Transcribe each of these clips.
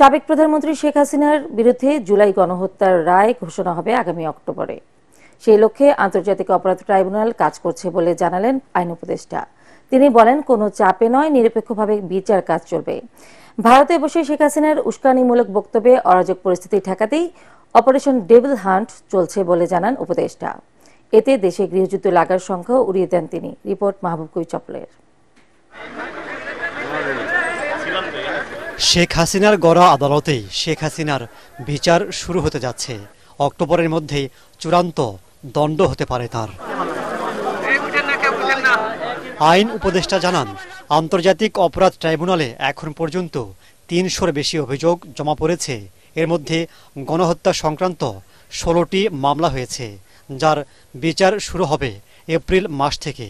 সাবেক প্রধানমন্ত্রী শেখ হাসিনার বিরুদ্ধে জুলাই গণহত্যার রায় ঘোষণা হবে আগামী অক্টোবরে। সেই লক্ষ্যে আন্তর্জাতিক অপরাধ ট্রাইব্যুনাল কাজ করছে বলে জানালেন আইন উপদেষ্টা। তিনি বলেন, কোনো চাপে নয়, নিরপেক্ষভাবে বিচার কাজ চলবে। ভারতে বসে শেখ হাসিনার উস্কানিমূলক বক্তব্যে অরাজক পরিস্থিতি ঠেকাতেই অপারেশন ডেভিল হান্ট চলছে বলে জানান উপদেষ্টা। এতে দেশে গৃহযুদ্ধ লাগার সংখ্যা উড়িয়ে দেন তিনি। রিপোর্ট মাহবুব কবির চপলের। শেখ হাসিনার গড়া আদালতেই শেখ হাসিনার বিচার শুরু হতে যাচ্ছে। অক্টোবরের মধ্যেই চূড়ান্ত দণ্ড হতে পারে তার। আইন উপদেষ্টা জানান, আন্তর্জাতিক অপরাধ ট্রাইব্যুনালে এখন পর্যন্ত ৩০০-র বেশি অভিযোগ জমা পড়েছে। এর মধ্যে গণহত্যা সংক্রান্ত ১৬টি মামলা হয়েছে, যার বিচার শুরু হবে এপ্রিল মাস থেকে।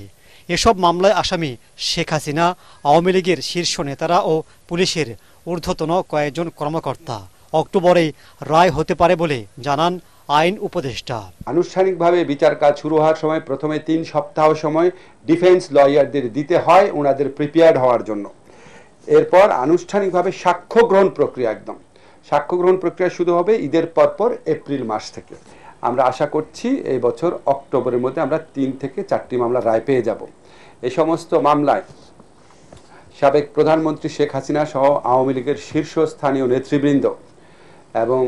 এসব মামলায় আসামি শেখ হাসিনা, আওয়ামী লীগের শীর্ষ নেতারা ও পুলিশের ঊর্ধ্বতন কয়েকজন কর্মকর্তা। অক্টোবরেই রায় হতে পারে বলে জানান আইন উপদেষ্টা। আনুষ্ঠানিকভাবে বিচার কাজ শুরু হওয়ার সময় প্রথমে ৩ সপ্তাহ সময় ডিফেন্স লয়ারদের দিতে হয় ওনাদের প্রিপেয়ার্ড হওয়ার জন্য। এরপর আনুষ্ঠানিকভাবে সাক্ষ্য গ্রহণ প্রক্রিয়া শুরু হবে ঈদের পরপর এপ্রিল মাস থেকে। আমরা আশা করছি এই বছর অক্টোবরের মধ্যে আমরা ৩ থেকে 4টি মামলা রায় পেয়ে যাব। এই সমস্ত মামলায় সাবেক প্রধানমন্ত্রী শেখ হাসিনা সহ আওয়ামী লীগের শীর্ষস্থানীয় নেতৃবৃন্দ এবং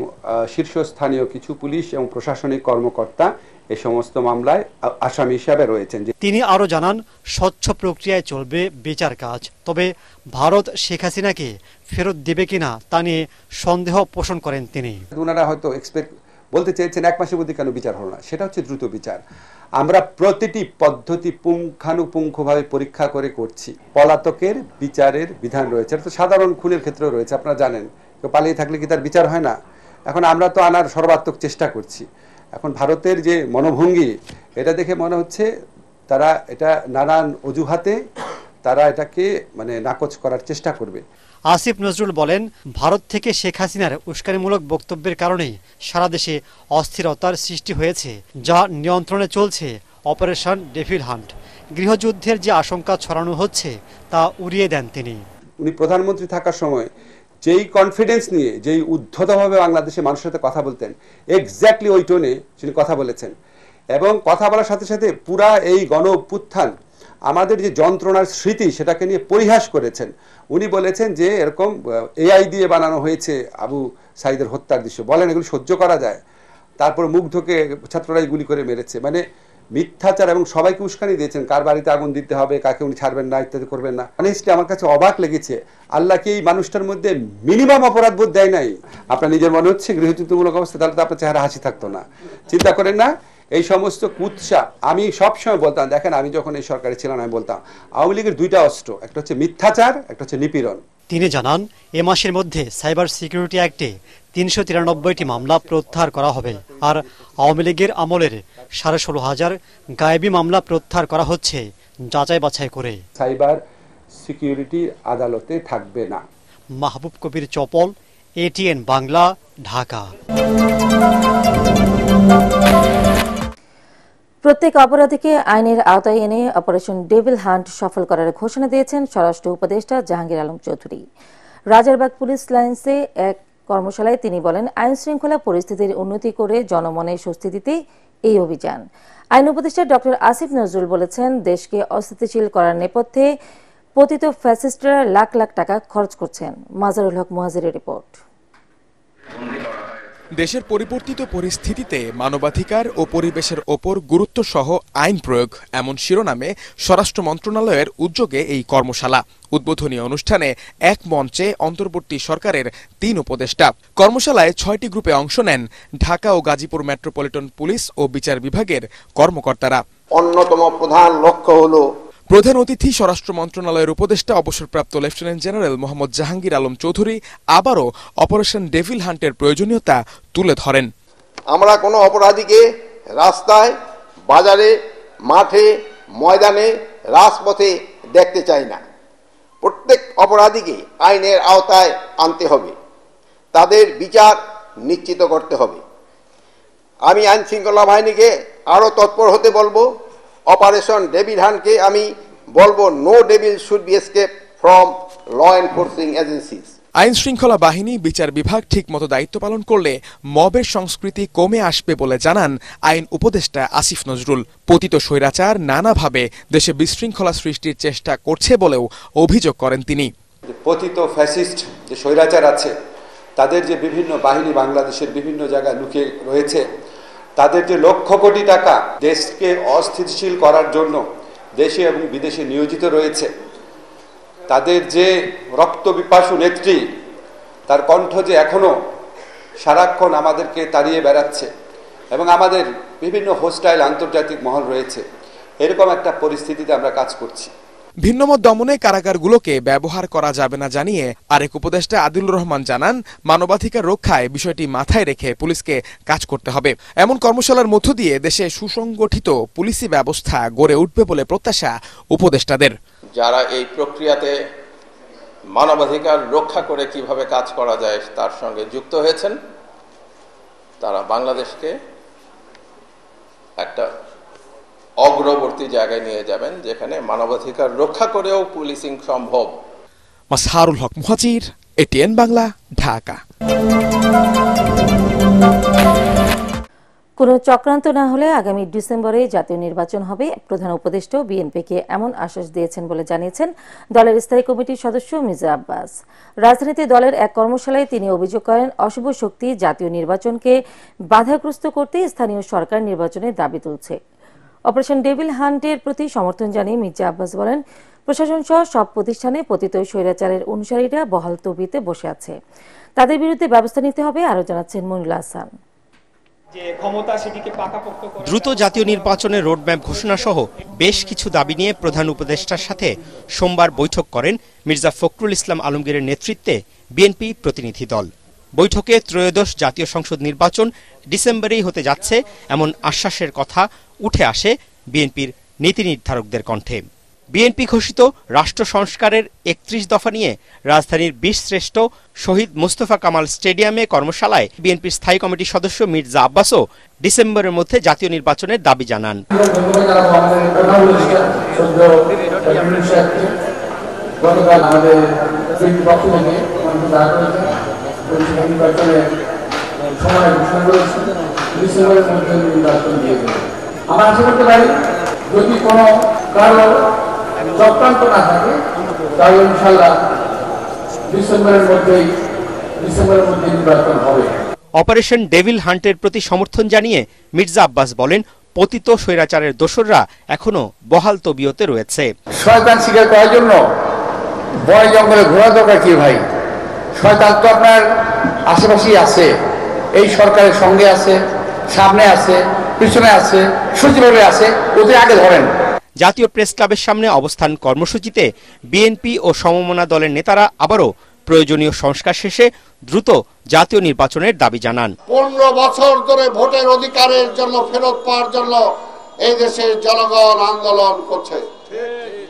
শীর্ষস্থানীয় কিছু পুলিশ এবং প্রশাসনিক কর্মকর্তা এই সমস্ত মামলায় আসামি হিসাবে রয়েছেন। তিনি আরও জানান, স্বচ্ছ প্রক্রিয়ায় চলবে বিচার কাজ। তবে ভারত শেখ হাসিনাকে ফেরত দেবে কিনা তা নিয়ে সন্দেহ পোষণ করেন তিনি। ওনারা হয়তো বলতে চেয়েছেন 1 মাসের মধ্যে কেন বিচার হলো না। সেটা হচ্ছে দ্রুত বিচার। আমরা প্রতিটি পদ্ধতি পুঙ্খানুপুঙ্খভাবে পরীক্ষা করে করছি। পলাতকের বিচারের বিধান রয়েছে, এটা তো সাধারণ খুনের ক্ষেত্রেও রয়েছে। আপনারা জানেন, কেউ পালিয়ে থাকলে কি তার বিচার হয় না? এখন আমরা তো আনার সর্বাত্মক চেষ্টা করছি। এখন ভারতের যে মনোভঙ্গি, এটা দেখে মনে হচ্ছে তারা এটা নানান অজুহাতে তারা এটাকে নাকচ করার চেষ্টা করবে। আসিফ নজরুল বলেন, ভারত থেকে শেখ হাসিনার উস্কানিমূলক বক্তব্যের কারণেই সারা দেশে অস্থিরতার সৃষ্টি হয়েছে, যা নিয়ন্ত্রণে চলছে অপারেশন ডেভিল হান্ট। গৃহযুদ্ধের যে আশঙ্কা ছড়ানো হচ্ছে তা উড়িয়ে দেন তিনি। উনি প্রধানমন্ত্রী থাকার সময় যেই কনফিডেন্স নিয়ে, যেই উদ্ধতভাবে বাংলাদেশের মানুষের সাথে কথা বলতেন, এক্স্যাক্টলি ওই টোনে তিনি কথা বলেছেন। এবং কথা বলার সাথে সাথে পুরা এই গণ অভ্যুত্থান, আমাদের যে যন্ত্রণার স্মৃতি, সেটাকে নিয়ে পরিহাস করেছেন। উনি বলেছেন যে এরকম এআই দিয়ে বানানো হয়েছে আবু সাইদের হত্যার দৃশ্য, বলেন এগুলি সহ্য করা যায়? তারপর মুগ্ধকে ছাত্ররাই গুলি করে মেরেছে। মিথ্যাচার, এবং সবাইকে উস্কানি দিয়েছেন, কার বাড়িতে আগুন দিতে হবে, কাকে উনি ছাড়বেন না, ইত্যাদি করবেন না। অনেস্টলি আমার কাছে অবাক লেগেছে, আল্লাহ কি এই মানুষটার মধ্যে মিনিমাম অপরাধ বোধ দেয় নাই? আপনার নিজের মনে হচ্ছে গৃহযুদ্ধমূলক অবস্থা, তাহলে তো আপনার চেহারা হাসি থাকতো না। চিন্তা করেন না এই সমস্ত কুৎসা। আমি সবসময় বলতাম, দেখেন আমি যখন এই সরকারে ছিলাম আমি বলতাম আওয়ামী লীগের 2টা অস্ত্র, একটা হচ্ছে মিথ্যাচার, একটা হচ্ছে নিপীড়ন। তিনি জানান, এ মাসের মধ্যে সাইবার সিকিউরিটি অ্যাক্টে ৩৯৩টি মামলা প্রত্যাহার করা হবে। আর আওয়ামী লীগের আমলের ১৬,৫০০ গায়েবী মামলা প্রত্যাহার করা হচ্ছে যাচাই বাছাই করে। সাইবার সিকিউরিটি আদালতে থাকবে না। মাহবুব কবির চপল, এটিএন বাংলা, ঢাকা। প্রত্যেক অপরাধীকে আইনের আওতায় এনে অপারেশন ডেভিল হান্ট সফল করার ঘোষণা দিয়েছেন স্বরাষ্ট্র উপদেষ্টা জাহাঙ্গীর আলম চৌধুরী। রাজারবাগ পুলিশ লাইন্সে এক কর্মশালায় তিনি বলেন, আইন শৃঙ্খলা পরিস্থিতির উন্নতি করে জনমনে স্বস্তি দিতে এই অভিযান। আইন উপদেষ্টা ডক্টর আসিফ নজরুল বলেছেন, দেশকে অস্থিতিশীল করার নেপথ্যে পতিত ফ্যাসিস্টরা লাখ লাখ টাকা খরচ করছেন। মাজারুল হক মুহাজিরের রিপোর্ট। দেশের পরিবর্তিত পরিস্থিতিতে মানবাধিকার ও পরিবেশের ওপর গুরুত্ব সহ আইন প্রয়োগ, এমন শিরোনামে স্বরাষ্ট্র মন্ত্রণালয়ের উদ্যোগে এই কর্মশালা। উদ্বোধনী অনুষ্ঠানে এক মঞ্চে অন্তর্বর্তী সরকারের 3 উপদেষ্টা। কর্মশালায় 6টি গ্রুপে অংশ নেন ঢাকা ও গাজীপুর মেট্রোপলিটন পুলিশ ও বিচার বিভাগের কর্মকর্তারা। অন্যতম প্রধান লক্ষ্য হল প্রধান অতিথি স্বরাষ্ট্র মন্ত্রণালয়ের উপদেষ্টা অবসরপ্রাপ্ত লেফটেন্যান্ট জেনারেল মোহাম্মদ জাহাঙ্গীর আলম চৌধুরী আবারও অপারেশন ডেভিল হান্টের প্রয়োজনীয়তা তুলে ধরেন। আমরা কোনো অপরাধীকে রাস্তায়, বাজারে, মাঠে, ময়দানে, রাজপথে দেখতে চাই না। প্রত্যেক অপরাধীকে আইনের আওতায় আনতে হবে, তাদের বিচার নিশ্চিত করতে হবে। আমি আইন শৃঙ্খলা বাহিনীকে আরও তৎপর হতে বলবো। অপারেশন ডেভিল হান্টকে আমি বলবো, no devil should be escape from law enforcing agencies. আইন শৃঙ্খলা বাহিনী বিচার বিভাগ ঠিকমতো দায়িত্ব পালন করলে মবের সংস্কৃতি কমে আসবে বলে জানান আইন উপদেষ্টা আসিফ নজরুল। পতিত স্বৈরাচার নানাভাবে দেশে বিশৃঙ্খলা সৃষ্টির চেষ্টা করছে বলেও অভিযোগ করেন তিনি। পতিত ফ্যাসিস্ট যে স্বৈরাচার আছে, তাদের যে বিভিন্ন বাহিনী বাংলাদেশের বিভিন্ন জায়গায় লুকিয়ে রয়েছে, তাদের যে লক্ষ কোটি টাকা দেশকে অস্থিতিশীল করার জন্য দেশে এবং বিদেশে নিয়োজিত রয়েছে, তাদের যে রক্ত বিপাসু নেত্রী, তার কণ্ঠ যে এখনো সারাক্ষণ আমাদেরকে তাড়িয়ে বেড়াচ্ছে এবং আমাদের বিভিন্ন হোস্টাইল আন্তর্জাতিক মহল রয়েছে, এরকম একটা পরিস্থিতিতে আমরা কাজ করছি। ভিন্নমত দমনে কারাগারগুলোকে ব্যবহার করা যাবে না জানিয়ে আরেক উপদেষ্টা আদিলুর রহমান জানান, মানবাধিকার রক্ষায় বিষয়টি মাথায় রেখে পুলিশকে কাজ করতে হবে। এমন কর্মশালার মধ্য দিয়ে দেশে সুসংগঠিত পুলিশি ব্যবস্থা গড়ে উঠবে বলে প্রত্যাশা উপদেষ্টাদের। যারা এই প্রক্রিয়াতে মানবাধিকার রক্ষা করে কিভাবে কাজ করা যায় তার সঙ্গে যুক্ত হয়েছেন, তারা বাংলাদেশকে একটা অগ্রবর্তী জায়গায় নিয়ে যাবেন, যেখানে মানবাধিকার রক্ষা করেও পুলিশিং সম্ভব। মাসহারুল হক মুহাজির, এটিএন বাংলা, ঢাকা। কোনো চক্রান্ত না হলে আগামী ডিসেম্বরে জাতীয় নির্বাচন হবে, প্রধান উপদেষ্টা বিএনপিকে এমন আশ্বাস দিয়েছেন বলে জানিয়েছেন দলের স্থায়ী কমিটির সদস্য মির্জা আব্বাস। রাজধানীতে দলের এক কর্মশালায় তিনি অভিযোগ করেন, অশুভ শক্তি জাতীয় নির্বাচনকে বাধাগ্রস্ত করতে স্থানীয় সরকার নির্বাচনের দাবি তুলছে। অপারেশন ডেভিল হান্টের প্রতি সমর্থন জানিয়ে মির্জা আব্বাস বলেন, প্রশাসন সহ সব প্রতিষ্ঠানে পতিত স্বৈরাচারের অনুসারীরা বহাল তবিতে বসে আছে, তাদের বিরুদ্ধে ব্যবস্থা নিতে হবে। আরও জানাচ্ছেন মনিরুল হাসান। দ্রুত জাতীয় নির্বাচনের রোডম্যাপ ঘোষণা সহ বেশ কিছু দাবি নিয়ে প্রধান উপদেষ্টার সাথে সোমবার বৈঠক করেন মির্জা ফখরুল ইসলাম আলমগীরের নেতৃত্বে বিএনপি প্রতিনিধি দল। বৈঠকে ত্রয়োদশ জাতীয় সংসদ নির্বাচন ডিসেম্বরেই হতে যাচ্ছে এমন আশ্বাসের কথা উঠে আসে বিএনপির নীতি নির্ধারকদের কণ্ঠে। বিএনপি ঘোষিত রাষ্ট্র সংস্কারের ৩১ দফা নিয়ে রাজধানীর বীরশ্রেষ্ঠ শহীদ মোস্তফা কামাল স্টেডিয়ামে কর্মশালায় বিএনপির স্থায়ী কমিটির সদস্য মির্জা আব্বাসও ডিসেম্বরের মধ্যে জাতীয় নির্বাচনের দাবি জানান। আমরা আশা করতে পারি, যদি কোনো কারো চক্রান্ত না থাকে তাহলে ইনশাআল্লাহ ডিসেম্বরের মধ্যে নির্বাচন হবে। অপারেশন ডেভিল হান্টের প্রতি সমর্থন জানিয়ে মির্জা আব্বাস বলেন, পতিত স্বৈরাচারের দোসররা এখনো বহাল তবিয়তে রয়েছে। শয়তান শিকার করার জন্য বয় জঙ্গলে ঘোরা দরকার কি ভাই? শয়তান তো আপনার আশেপাশেই আছে, এই সরকারের সঙ্গে আছে, সামনে আছে, পিছনে আছে, সচিবালয়ে আছে, ওদের আগে ধরেন। জাতীয় প্রেস ক্লাবের সামনে অবস্থান কর্মসূচিতে বিএনপি ও সমমনা দলের নেতারা আবারও প্রয়োজনীয় সংস্কার শেষে দ্রুত জাতীয় নির্বাচনের দাবি জানান। 15 বছর ধরে ভোটের অধিকারের জন্য ফেরত পাওয়ার জন্য এই দেশের জনগণ আন্দোলন করছে,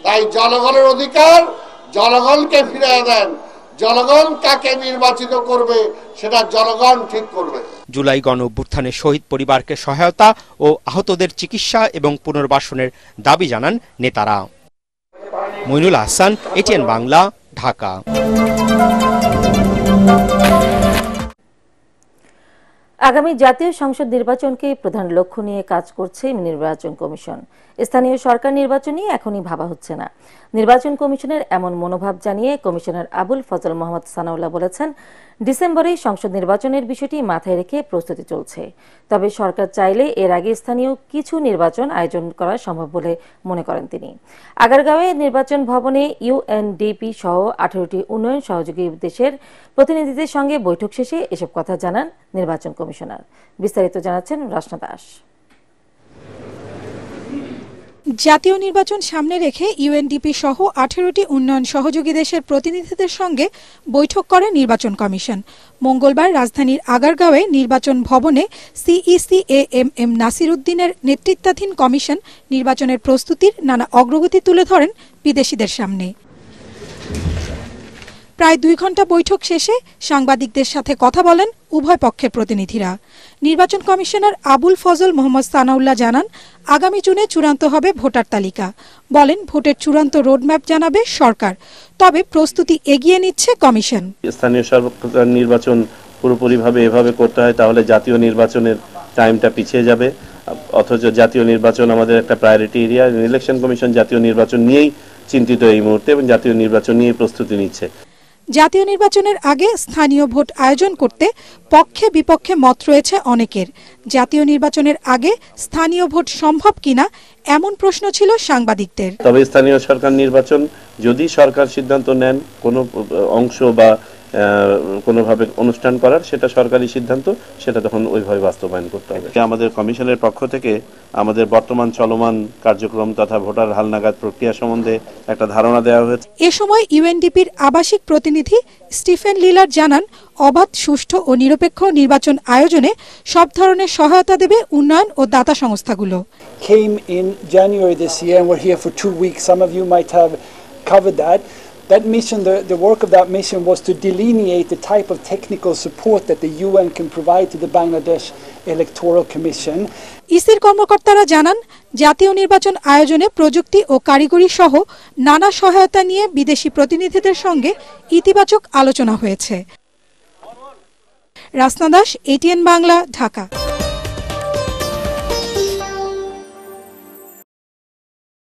তাই জনগণের অধিকার জনগণকে ফিরিয়ে দেন। জনগণ কাকে নির্বাচিত করবে সেটা জনগণ ঠিক করবে। জুলাই গণ অভ্যুত্থানে শহীদ পরিবারকে সহায়তা ও আহতদের চিকিৎসা এবং পুনর্বাসনের দাবি জানান নেতারা। মইনুল হাসান, এটিএন বাংলা, ঢাকা। আগামী জাতীয় সংসদ নির্বাচনকে প্রধান লক্ষ্য নিয়ে কাজ করছে নির্বাচন কমিশন। স্থানীয় সরকার নির্বাচন নিয়ে এখনই ভাবা হচ্ছে না। নির্বাচন কমিশনের এমন মনোভাব জানিয়ে কমিশনার আবুল ফজল মোহাম্মদ সানাউল্লাহ বলেছেন, ডিসেম্বরেই সংসদ নির্বাচনের বিষয়টি মাথায় রেখে প্রস্তুতি চলছে। তবে সরকার চাইলে এর আগে স্থানীয় কিছু নির্বাচন আয়োজন করা সম্ভব বলে মনে করেন তিনি। আগারগাঁওয়ে নির্বাচন ভবনে ইউএনডিপি সহ 18টি উন্নয়ন সহযোগী দেশের প্রতিনিধিদের সঙ্গে বৈঠক শেষে এসব কথা জানান নির্বাচন কমিশনার। বিস্তারিত জানাচ্ছেন রাসনা দাস। জাতীয় নির্বাচন সামনে রেখে ইউএনডিপি সহ 18টি উন্নয়ন সহযোগী দেশের প্রতিনিধিদের সঙ্গে বৈঠক করে নির্বাচন কমিশন। মঙ্গলবার রাজধানীর আগারগাঁওয়ে নির্বাচন ভবনে সিইসি-এএমএম নাসির উদ্দিনের নেতৃত্বাধীন কমিশন নির্বাচনের প্রস্তুতির নানা অগ্রগতি তুলে ধরেন বিদেশিদের সামনে। প্রায় 2 ঘণ্টা বৈঠক শেষে সাংবাদিকদের সাথে কথা বলেন উভয় পক্ষের প্রতিনিধিরা। নির্বাচন কমিশনার আবুল ফজল মোহাম্মদ সানাউল্লাহ জানান, আগামী জুনে চূড়ান্ত হবে ভোটার তালিকা। বলেন, ভোটের চূড়ান্ত রোডম্যাপ জানাবে সরকার, তবে প্রস্তুতি এগিয়ে নিচ্ছে কমিশন। স্থানীয় সরকার নির্বাচন পুরোপুরিভাবে এভাবে করতে হয় তাহলে জাতীয় নির্বাচনের টাইমটা পিছিয়ে যাবে, অথচ জাতীয় নির্বাচন আমাদের একটা প্রায়োরিটি এরিয়া। ইলেকশন কমিশন জাতীয় নির্বাচন নিয়েই চিন্তিত এই মুহূর্তে এবং জাতীয় নির্বাচন নিয়ে প্রস্তুতি নিচ্ছে। জাতীয় নির্বাচনের আগে স্থানীয় ভোট আয়োজন করতে পক্ষে বিপক্ষে মত রয়েছে অনেকের। জাতীয় নির্বাচনের আগে স্থানীয় ভোট সম্ভব কিনা এমন প্রশ্ন ছিল সাংবাদিকদের। তবে স্থানীয় সরকার নির্বাচন যদি সরকার সিদ্ধান্ত নেন কোনো অংশ বা কোনোভাবে অনুষ্ঠান করার, সেটা সরকারি সিদ্ধান্ত, সেটা তখন ওইভাবে বাস্তবায়ন করতে হবে। আমাদের কমিশনের পক্ষ থেকে আমাদের বর্তমান চলমান কার্যক্রম তথা ভোটার হালনাগাদ প্রক্রিয়া সম্বন্ধে একটা ধারণা দেওয়া হয়েছে। এ সময় ইউএনডিপির আবাসিক প্রতিনিধি স্টিফেন লিলার জানান, অবাধ, সুষ্ঠু ও নিরপেক্ষ নির্বাচন আয়োজনে সব ধরনের সহায়তা দেবে উন্নয়ন ও দাতা সংস্থাগুলো। Came in January this year and we're here for 2 weeks. Some of you might have covered that. That mission, the work of that mission was to delineate the type of technical support that the UN can provide to the Bangladesh Electoral Commission. ইসির কর্মকর্তারা জানান, জাতীয় নির্বাচন আয়োজনে প্রযুক্তি ও কারিগরি সহ নানা সহায়তা নিয়ে বিদেশি প্রতিনিধিদের সঙ্গে ইতিবাচক আলোচনা হয়েছে। রাসনা দাস, ATN বাংলা, ঢাকা।